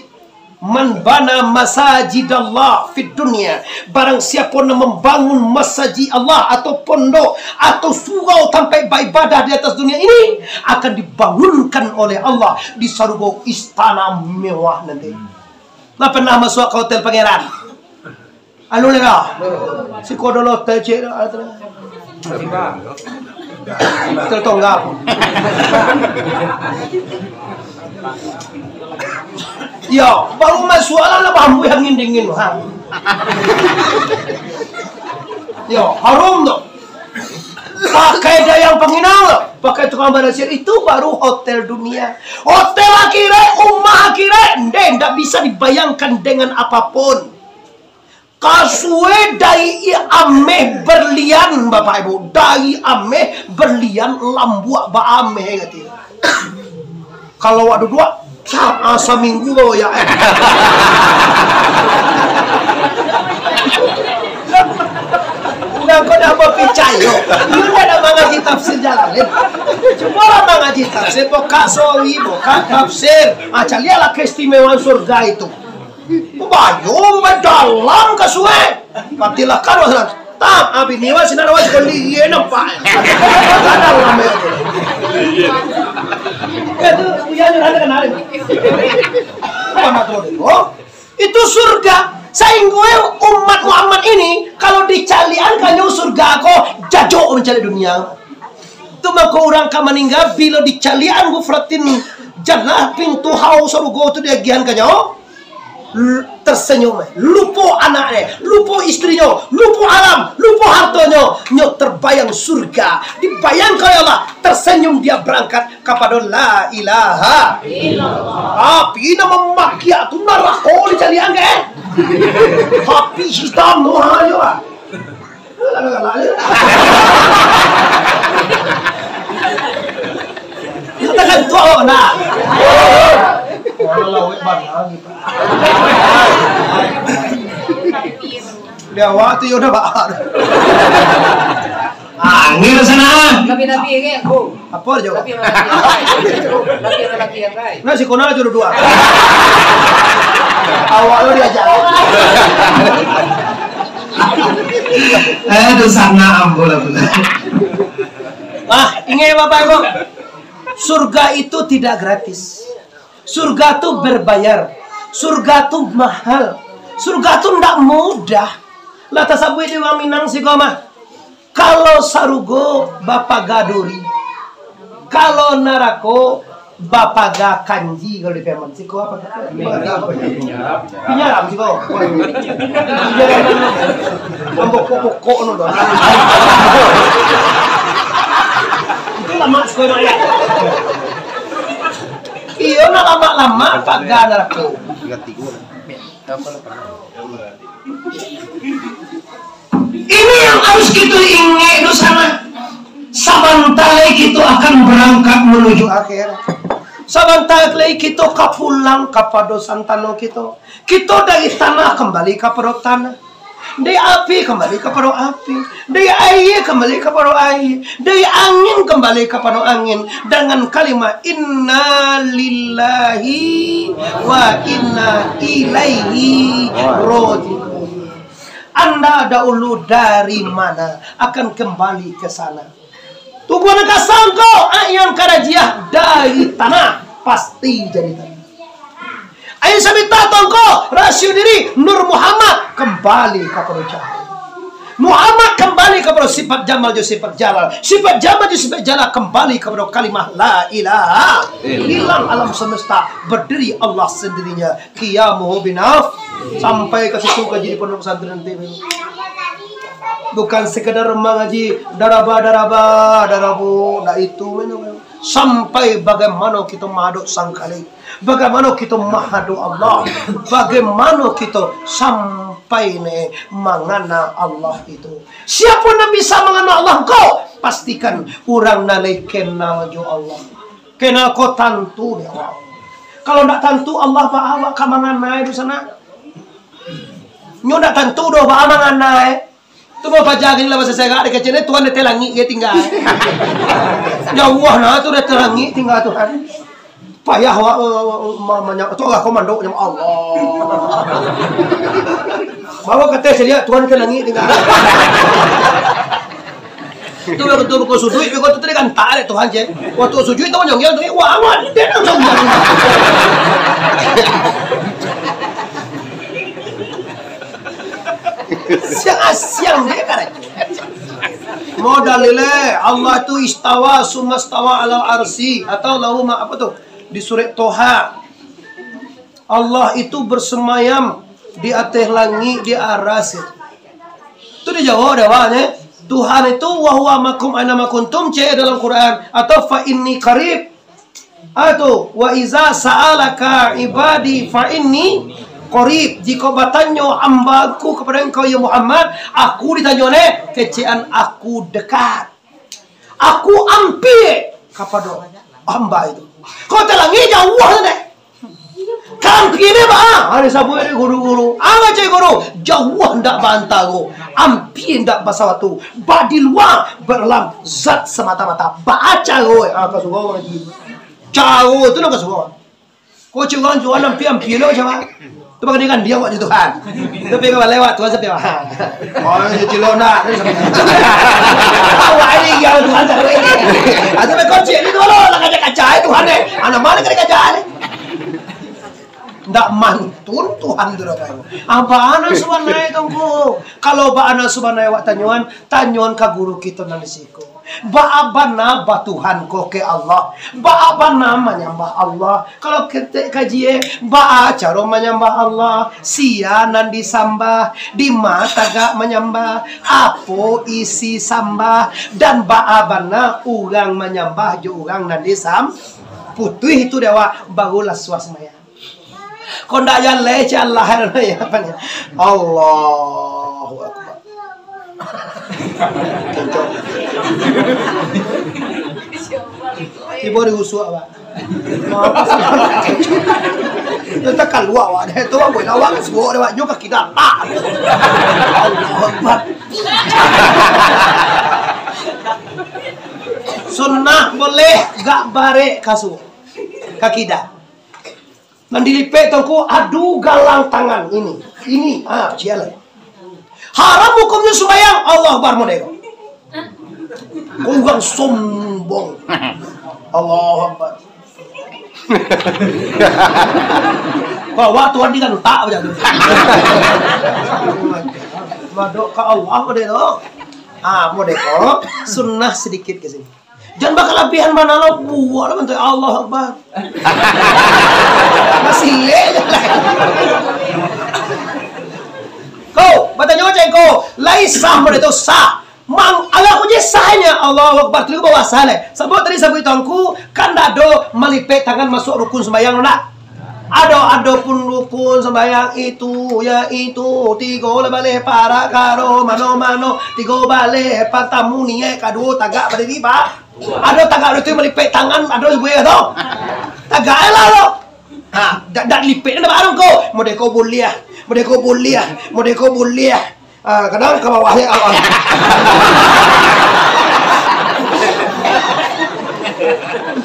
man bana masajid Allah fid dunia, barang siapa yang membangun masjid Allah atau pondok atau surau sampai beribadah di atas dunia ini akan dibangunkan oleh Allah di surga istana mewah nanti. Nah, pernah masuk ke hotel pangeran? Anu lega. Si kodolo hotel cek. Betul tonggak. Ya, baru masuk ala bambu yang dingin ha. Ya, harum tuh. Pakai dayang penginang, pakai tukang barasir itu baru hotel dunia. Hotel akhirat, ummah akhirat, ndak bisa dibayangkan dengan apapun. Kasue dai ameh berlian Bapak Ibu, dai ameh berlian lambuak ba ameh ngati. Kalau waduh dua asa minggu ya. Nggak kau dah berpicayo, you dah mengaji tafsir Jalalain. Cuma orang mengaji tafsir, boka sawi, boka tafsir. Aca lihatlah keistimewaan surga itu. Bayung dalam kasue, patilah kan wasan. Tam abi niwa sinar was kali ye nampak. Dalam itu. Itu dia ada kenal. Mana tuh? Oh, itu surga. Sehingga umat Muhammad ini kalau dicalian kanyo surga ko jajo mencari dunia. Itu maka orang ka meninggal bila dicalian go fratin jannah pintu haus surga tu dia gian kanyo tersenyum, lupa anaknya, lupa istrinya, lupa alam, lupa hartanya, nyok terbayang surga, dibayangkan ya Allah, tersenyum dia berangkat kepada la ilaha illallah. Api nama makia tu narako di calian ke? Api hitam muhayo ah. Katakan tua nak. Dia waktu udah bahar. Angin sana. Nabi-nabi yang aku. Apa aja? Nabi yang lain. Nah si Kona jodoh dua. Awal lo diajar. Aduh sana ambola. Ingat Bapak Ibu, surga itu tidak gratis. Surga itu berbayar. Surga itu mahal. Surga itu tidak mudah. Lah tasabui di Minang si Goma. Kalau sarugo Bapak Gaduri. Kalau narako Bapak ga kanji kalau di Peman si ko apa kata? Pinyaram si ko. Ambok-pokok no do. Itu lama sekolah ya. Iya na lama-lama Pak ga narako. Ini yang harus kita ingat itu sana. Sabantai kita akan berangkat menuju akhirat. Sabantai kita kapulang kepada santano kita. Kita dari tanah kembali kepada tanah. Dari api kembali kepada api. Dari air kembali kepada air. Dari angin kembali kepada angin. Dengan kalimat inna lillahi wa inna ilaihi raji'un. Anda dahulu dari mana akan kembali ke sana. Tubuh anak sangko ayam karajiah dari tanah pasti jadi tanah. Ayam sabita tongko rasio diri Nur Muhammad kembali kepada cahaya. Muhammad kembali kepada sifat jamal jo sifat jalal. Sifat jamal jo sifat jalal kembali kepada kalimah la ilaha illallah. Alam semesta berdiri Allah sendirinya. Qiyamuhu binaf sampai ke situ ke jadi pondok pesantren TV. Bukan sekedar mengaji darabu, nah itu sampai bagaimana kita mahaduk sang kali, bagaimana kita mahaduk Allah, bagaimana kita sampai nih mengana Allah itu. Siapa yang bisa mengana Allah kau? Pastikan orang nalai kenal jo Allah, kenal kau tantu ya Allah. Kalau tak tantu Allah pak awak kamangana di sana, nyo tak tantu doh pak amangana. Tu mau pajagin lah bahasa saya ada kecilnya Tuhan dia telangi dia tinggal. Ya Allah nah tu dia telangi tinggal Tuhan. Payah wa mamanya tu lah komando nama Allah. Bawa kata saya Tuhan telangi tinggal. Tu betul betul sujud betul tu kan tak ada Tuhan je. Waktu sujud tu nyong tu wah amat dia nak sujud. Siang dia kan. Modal lele Allah itu istawa sumastawa ala arsi atau lahu apa tuh di surat Toha. Allah itu bersemayam di atas langit di aras. Itu dijawab dewanya. Tuhan itu wahwa makum aina makuntum dalam Quran atau fa inni qarib. Atau wa iza sa'alaka ibadi fa inni qarib. Jika bertanya hambaku kepada engkau ya Muhammad, aku ditanya kecian aku dekat. Aku ampir kepada hamba itu. Kau telangi jauh deh. Kampirnya bah, ada sabu ada guru-guru. Apa cai guru? Jauh hendak bantah go. Ampir hendak bahasa waktu. Ba di luar berlam zat semata-mata. Baca go. Kasuh lagi. Jauh tu nak kasuh. Kau cuman jual ampir lo cuma. Tu pakai kan dia buat Tuhan. Tapi kalau lewat Tuhan sepi. Oh, cilona. Awak ini yang Tuhan sepi. Ada kau cik ni dulu nak kaca Tuhan ni. Anak mana kena kaca ni? Ndak mantun Tuhan durakan. Apa anak subanai tunggu. Kalau ba anak subanai wak tanyuan ka guru kita nang siko. Ba abana ba Tuhan ko ke Allah. Ba abana menyembah Allah. Kalau kita kaji ba cara menyembah Allah. Sia nan disambah, di mata gak menyembah. Apa isi sambah dan ba abana urang menyembah jo urang nan disam. Putih itu dewa bagulah swasmaya. Kondak yang leceh Allah ya apa ni? Allahu Akbar. Ibu diusuk awak. Kita keluar awak deh tu awak awak semua awak juga kita tak. Allahu Akbar. Sunnah boleh gak bare kasu kakidah. Mendilipet tongku adu galang tangan ini cialan. Haram hukumnya sembahyang Allah Akbar model. Kau sombong. Allah Akbar. Kalau waktu andi kan tak macam tu. Madok ke Allah model. Model sunnah sedikit ke sini. Jangan bakal lebihan mana lo buat lah bentuk Allah Akbar. Masih lelak. Kau bertanya macam kau, laisah mereka sah. Mang Allah punya sahnya Allah Akbar tu bawa salah. Sebab tadi sebut tangku kan dado melipet tangan masuk rukun sembahyang nak. Ada pun rukun sembahyang itu yaitu tiga balik para karo mano tiga balik patamu ni kado tagak pada ni pak. Ada tagak itu melipet tangan ada gue tu. Tagak lah lo. Dak lipet ada barang kau. Modeko boleh. Kadang ke bawahnya Allah.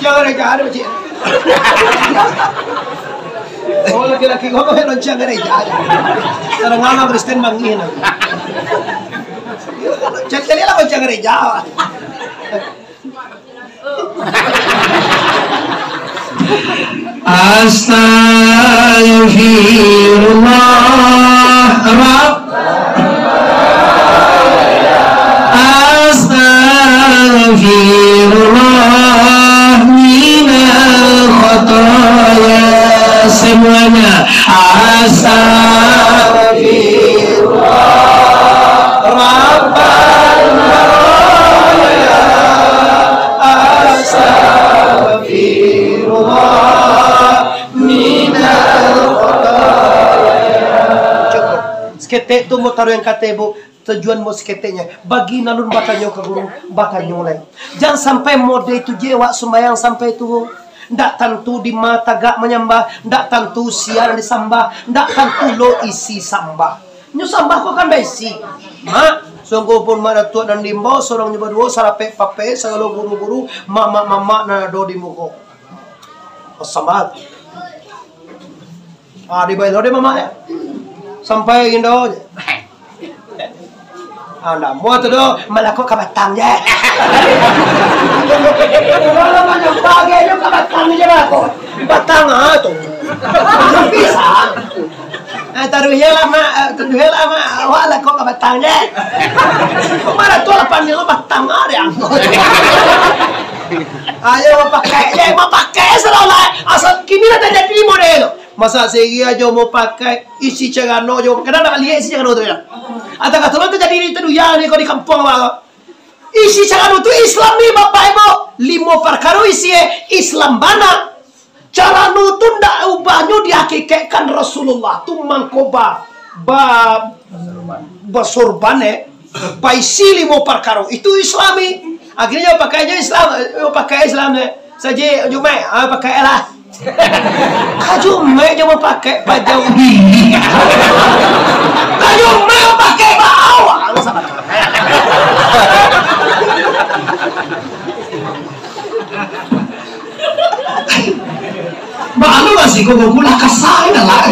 Jangan ada macam. Oh laki-laki kau yang lonceng gereja. Sekarang anak Kristen mangin. Jadi lah lonceng gereja. Astaghfirullah Astaghfirullah minal khotoya. Semuanya astaghfirullah rabbana astaghfirullah minal khotoya. Cukup. Seketek tu mau taruh yang kata ibu. Tujuan mau seketeknya bagi nalun batanya ke guru batanya lain. Jangan sampai mode itu jewa sembahyang sampai itu. Ndak tentu di mata gak menyembah, ndak tentu siar disambah, ndak tentu lo isi sambah. Nyu sambah kok kan besi. Mak, sungguh pun mana tua dan dimbo, sorong nyoba dua, sarape pape, segala guru-guru, mama na do di muko. Sambah. Dibayar lo deh mama ya. Sampai Indo. Anda mau tu do melakukan kabatang je. Kalau macam bagai tu kabatang je aku. Batang tu. Pisang. Taruhnya lama, awak lah kok batangnya. Kemana tuh lah panggil lo batang ada. Ayo mau pakai selalu asal kini lah tak jadi model. Masa segi aja mau pakai isi cagano jo, kadang nak lihat isi cagano tu ya. Atau kata lo tu jadi itu ya ni kau di kampung awak. Isi cagano tu Islam ni bapak ibu. 5 perkara isi Islam bana. Cara nutun dak ubahnya dihakikatkan Rasulullah tu mangkoba basorbane baisi 5 perkara itu Islami. Akhirnya pakainya Islam, pakai Islam saja Jumaat pakailah. Jumaat cuma pakai baju gini. Jumaat pakai bawah. Malu masih kau gula kasar lah.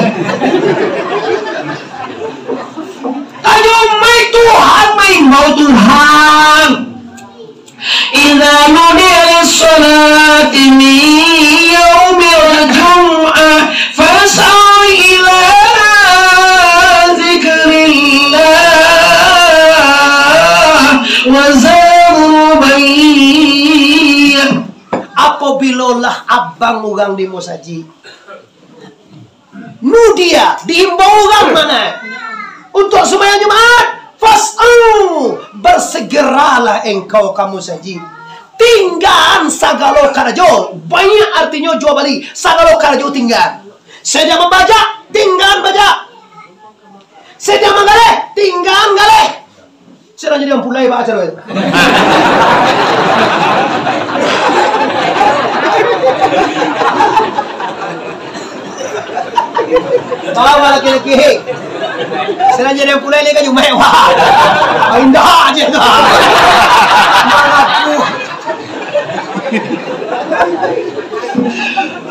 Jumaat Tuhan main mau Tuhan. Idza nudiya lis-salati min yaumil jum'ah fas'au ila dzikrillah wa zaru bayyin. Apabila abang ugang di mosaji nudia diimbau ugang mana untuk sembahyang Jumat. Fas'au, bersegeralah engkau kamu saji. Tinggal sagalo karajo. Banyak artinya jual beli. Sagalo karajo tinggal. Sedia membaca, tinggal baca. Sedia menggaleh, tinggal galeh. Saya jadi yang pulai baca loh. Bawa laki-laki. Saya jadi yang pulai lagi Jumaat. Wah, indah aja tu. Mangaku.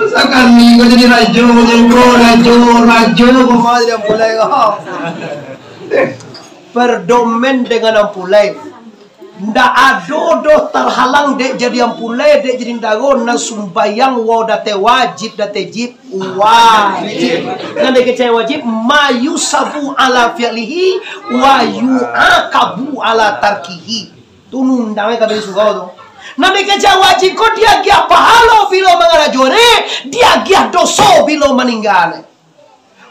Sekarang ni kau jadi rajo, Kau mau jadi yang pulai kau. Berdomen dengan yang pulai. Ndak ada terhalang dek jadi yang pulai dek jadi dago nang sumbayang date wajib wajib nang dek wajib mayusabu ala fi'lihi wa yu'aqabu ala tarkihi tu nundangnya kabeh suka tu nang dek wajib kok dia gia pahala bila mengarajone dia gia dosa bila meninggal.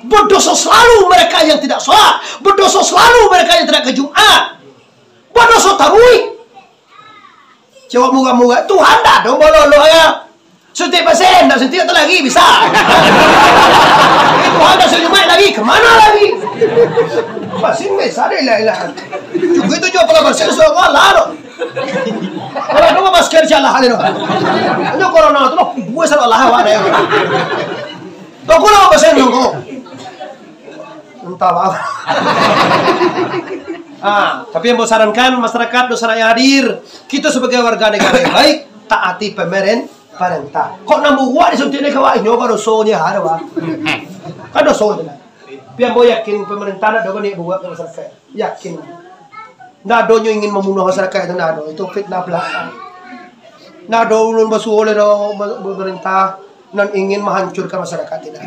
Berdosa selalu mereka yang tidak sholat, berdosa selalu mereka yang tidak ke Jumat. Berdosa taruih. Jawab muka-muka Tuhan dah dong bololo ya. Suntik pasien, dah suntik atau lagi bisa. Tuhan dah suntik lagi, kemana lagi? Pasien bisa deh lah. Juga itu jawab kalau pasien semua lalu. Kalau kamu masker jalan halino. Ini corona tu loh, gue salah lah awak deh. Kau kalau pasien nunggu. Entah apa. Tapi yang sarankan masyarakat dosa yang hadir, kita sebagai warga negara yang baik taati pemerintah. Kok nambu gua disuntik ni kawai nyoba dosonya ada wah. Kan dosonya. Biar mau yakin pemerintah nak doa ni buat ke masyarakat. Yakin. Nak donyo ingin membunuh masyarakat itu nak do. Itu fitnah belaka. Nak do ulun basuh oleh pemerintah dan ingin menghancurkan masyarakat tidak.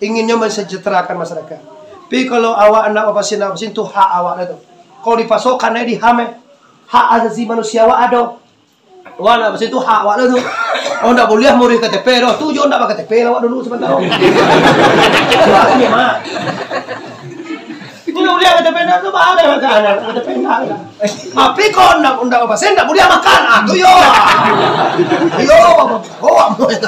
Inginnya mensejahterakan masyarakat. Tapi kalau awak nak pasin tu hak awak itu. Kalau dipasokkan di hame hak asasi manusia awak ada. Awak nak pasin tu hak awak itu. Oh nak boleh murid KTP dah. Tu jo nak pakai KTP awak dulu sebentar. Ini mah. Ini boleh KTP dah tu ada makan KTP dah. Tapi kalau nak undang pasin tak boleh makan. Tu yo. Yo, awak mau itu.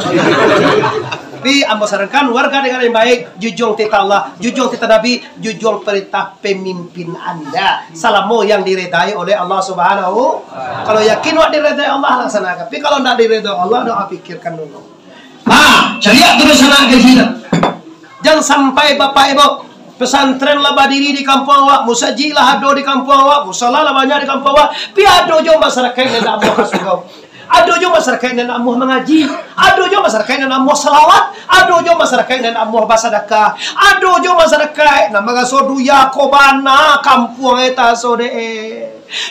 Tapi ambo sarankan warga negara yang baik, jujung tita Allah, jujung tita Nabi, jujung perintah pemimpin anda. Salamu yang diredai oleh Allah Subhanahu. Kalau yakin wak diredai Allah laksanakan. Tapi kalau tidak diredai Allah, doa pikirkan dulu. Syariat terus sana ke sini. Jangan sampai bapak ibu pesantren lah berdiri di kampung awak, musaji lah ado di kampung awak, musalah lah banyak di kampung awak. Tapi ado jo masyarakat yang tak mau kasugau. Ada juga masyarakat yang nak mengaji, ada juga masyarakat yang nak selawat, ada juga masyarakat yang nak bersedekah, ada juga masyarakat nak mengasodu ya kobana kampung eta sode.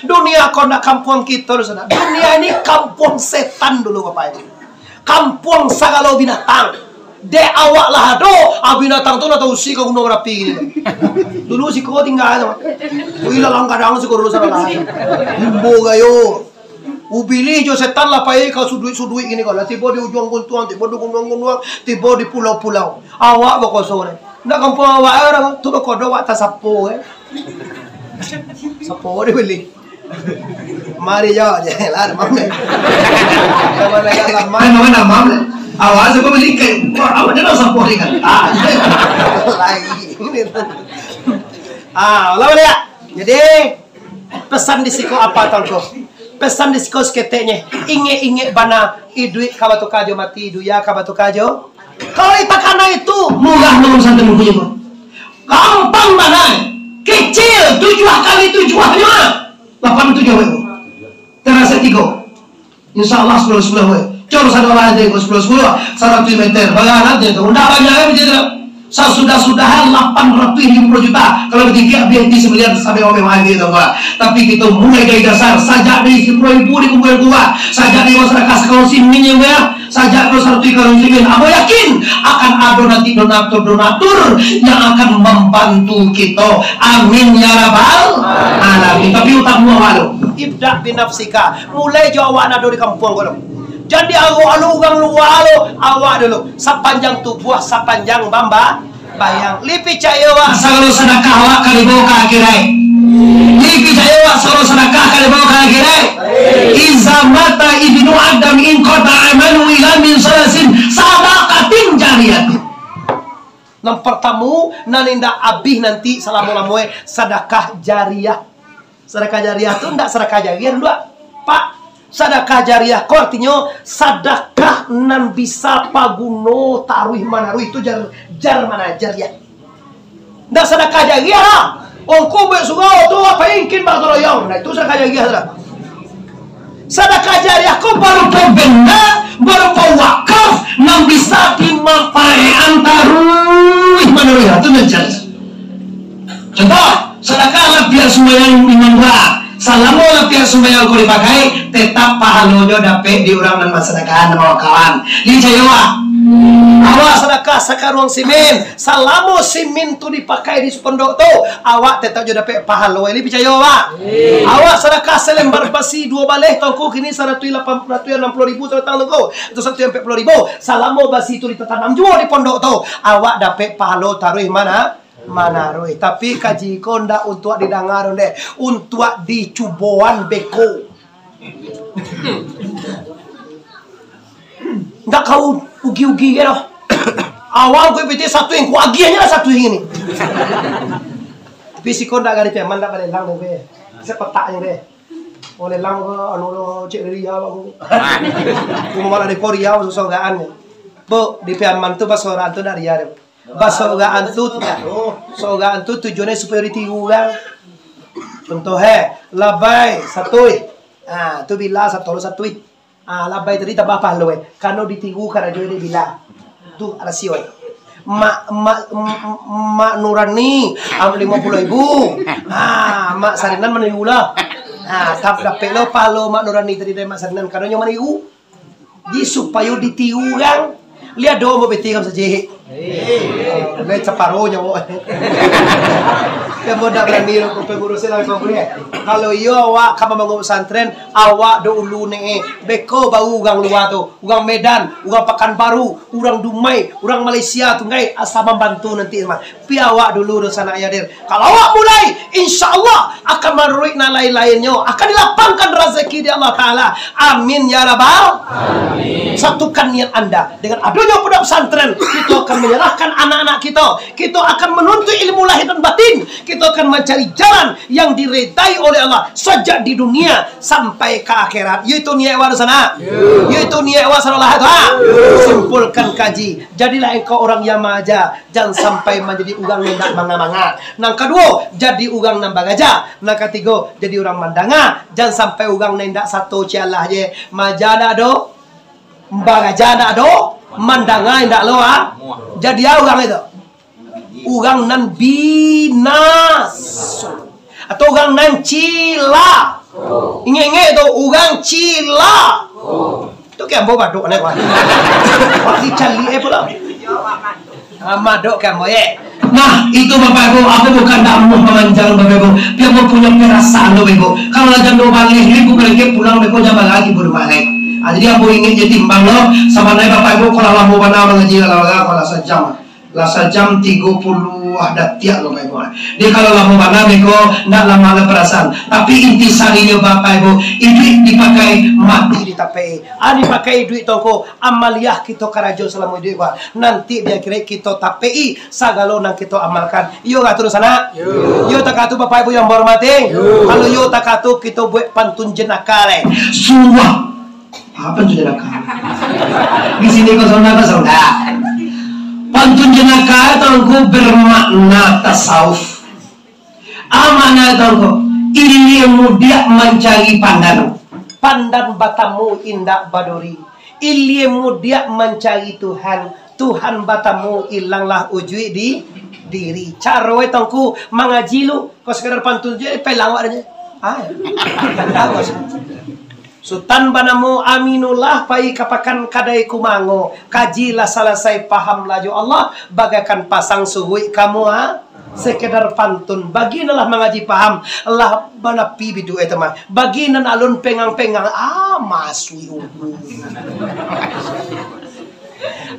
Dunia kau nak kampung kita sana. Dunia ini kampung setan dulu Bapak Ibu. Kampung segala binatang. De awak lah do, binatang tu nak tahu si kau gunung rapi ni. Dulu si kau tinggal tu. Uilah lang kadang si kau dulu sana lah. Limbo gayo. Ubili jo setan lah pai kau sudui gini kau lah. Tiba di ujung guntuang, tiba di gunung, tiba di pulau-pulau. Awak bakal sore. Nak kampung awak orang tu bakal do awak tak sapo Sapo dia beli. Mari jauh je lah, mamle. Mana mamle? Awak sebab beli kan? Awak dah sapo ni kan? Lagi. Lawan dia. Jadi pesan di siko apa tangko? Pesan di siko seketeknya. Inge bana iduit kabatu kajo mati duya kabatu kajo. Kalau itakana itu murah nomor santai punya kau. Gampang mana? Kecil 7 kali 7-nya. 87 wego. Terasa 3. Insyaallah 10 wego. Cor sada wala de 10 100 meter. Bagaimana dia tu? Ndak banyak begitu. Sudah-sudahan 850 juta. Kalau bertiga BNT 1 miliar sampai omeh lagi tu Pak. Tapi kita mulai dari dasar saja dari 10.000 dikumpulkan tua. Saja dari masyarakat sekolah simin ya. Saja kalau satu ikan simin. Aku yakin akan ada nanti donatur yang akan membantu kita. Amin ya rabbal alamin. Tapi utang muawalu. Ibda binafsika. Mulai Jawa nado di kampung kau. Jadi alu ugang lualo awak dulu sepanjang tubuh sepanjang bamba bayang lipi cayewa selalu sedekah awak kali bawa ke akhirat lipi cayewa selalu sedekah kali bawa ke akhirat iza mata ibnu adam in qata amalu ila min salasin sadaqatin jariyatin. Yang pertama naninda abih nanti salamu-lamu sedekah jariyah. Sedekah jariyah itu ndak sedekah jariyah dua Pak. Sedekah jariah kau artinya sedekah nan bisa paguno taruh mana ruh itu jar mana jariah. Ndak sedekah jariah lah. Ongko besugau tu apa ingin bagoroyong. Nah itu sedekah jariah lah. Sedekah jariah kau baru benda baru wakaf nan bisa dimanfaatkan taruh mana ruh itu menjadi. Contoh sedekah lah biar semua yang dimandang. Salamu lah tiap sembahyang kau dipakai tetap pahalanya dapat diurang dan masyarakat nama kawan. Ini Jawa. Awak sedekah sekarang simin. Salamu simin tu dipakai di pondok tu. Awak tetap juga dapat pahala. Ini percaya awak. Awak sedekah selembar besi 2 baleh tongku kini 160.000 setang tongku. Itu 140.000. Salamu besi tu ditanam juga di pondok tu. Awak dapat pahala taruh mana roi, tapi kaji konda untuk didengar deh, untuk dicuboan beko. Nggak kau ugi-ugi gitu. Awal gue PT satu yang ku agiannya lah satu yang ini. Tapi si konda gak dipeman tak ada lang deh, sepetaknya deh. Oleh lang ke anu cek Ria aku. Cuma malah di Korea susah gaan. Bu di peman tu pas orang tu dari Ria. Basogaan tu tujuannya supaya ditiru kan. Contoh labai satui. Tu bila satu. Labai tadi tambah pahala karena ditiru karena dia bila. Tu rasio. Mak Nurani 50.000. Mak Sarinan meniru lah. Tap dapat lo pahala mak Nurani tadi dari mak Sarinan karena yang meniru. Jadi supaya ditiru kan. Lihat dong mau beti kam saja. Lihat separuhnya mau. Kamu dah berani lo pengurusin lagi kau boleh. Kalau iyo awak kamu bangun pesantren, awak dulu nih beko bau ugang luar tu, ugang Medan, ugang Pekanbaru, urang Dumai, urang Malaysia tu ngai asal membantu nanti mah. Pi awak dulu do sana ya dir. Kalau awak mulai, insya Allah akan meruik lain-lainnya, akan dilapangkan rezeki di Allah Taala. Amin ya rabbal. Amin. Satukan niat anda dengan adanya pondok pesantren, kita akan menyerahkan anak-anak kita. Kita akan menuntut ilmu lahir dan batin. Kita akan mencari jalan yang diridai oleh Allah sejak di dunia sampai ke akhirat. Yaitu niat awak sana. Yaitu niat awak sana lah. Simpulkan kaji. Jadilah engkau orang yang maja. Jangan sampai menjadi ugang nendak manga-manga. Yang kedua, jadi ugang nambah gajah. Yang ketiga, jadi orang mandanga. Jangan sampai ugang nendak satu cialah je. Maja dah do. Mbak gajah dah do. Mandanga ndak lo jadi orang itu. Ugang nan binas atau ugang nan cila. Inge itu ugang cila. Itu kayak bawa baduk nih. Pasti cali pula. Amadok kamu ya. Nah itu Bapak Ibu, aku bukan tak mau memanjang Bapak Ibu. Dia mau punya perasaan Bapak Ibu. Kalau lagi mau balik, ibu balik pulang mereka jangan lagi baru balik. Jadi aku ingin jadi timbang lo sama naik Bapak Ibu kalau mau mana mengaji kalau sejam 30 ada tiap lo Bapak Ibu. Dia kalau mau mana mereka tidak lama ada perasaan. Tapi inti sarinya Bapak Ibu, ini dipakai mati ditapai. Dipakai duit tongko amaliah kita karajo selama duit gua. Nanti dia kira kita tapai sagalo nang kita amalkan. Yo ngatur sana. Yo takatu Bapak Ibu yang hormati. Kalau yo takatu kita buat pantun jenaka le. Sumpah. Apa itu jenaka? Di sini kau saudara. Pantun jenaka tongko bermakna tasawuf. Amanah tongko ilmu dia mencari pandan. Pandan batamu indah badori. Ilmu dia mencari Tuhan. Tuhan batamu ilanglah ujui di diri. Cara tongko mengaji lu. Kau sekedar pantun je pelang aja. Sultan banamu aminullah pai kapakan kadai kumango kajilah selesai paham laju Allah bagaikan pasang suhui kamu sekedar pantun baginalah mengaji paham Allah bana pi bidu eta mah baginan alun pengang-pengang masui ungu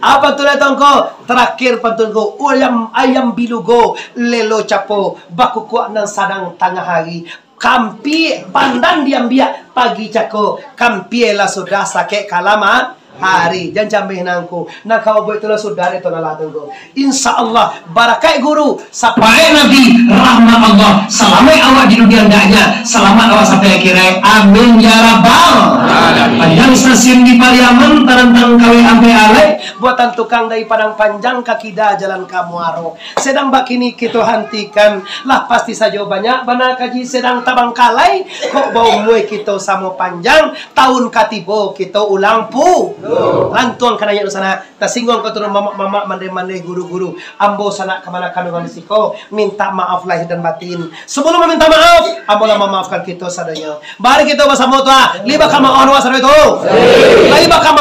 apa tuh tongko terakhir pantunku ayam bilugo lelo capo baku kuat nan sadang tengah hari kampi pandan diambia pagi cako kampi lah sudah sakit kalaman hari jangan jambe nangku nak kau buat itulah sudah itu nalah tunggu insyaallah barakai guru sampai Nabi rahmat Allah selamat awak di dunia ndaknya selamat awak sampai akhirnya amin ya rabbal panjang stasiun di Pariaman tarantang kawe ampe alai buatan tukang dari Padang Panjang kaki dah jalan Kamuaro sedang bakini kita hentikan lah pasti saja banyak bana kaji sedang tabang kalai kok bau muai kita sama panjang tahun katibo kita ulang pu lantuang kananya sana tasinggung ke turun mama mande guru-guru ambo sana kemana kandungan risiko minta maaf lahir dan batin sebelum meminta maaf ambo lah memaafkan kita sadanya bari kita bersama tua liba kama onwa sarwa itu liba kama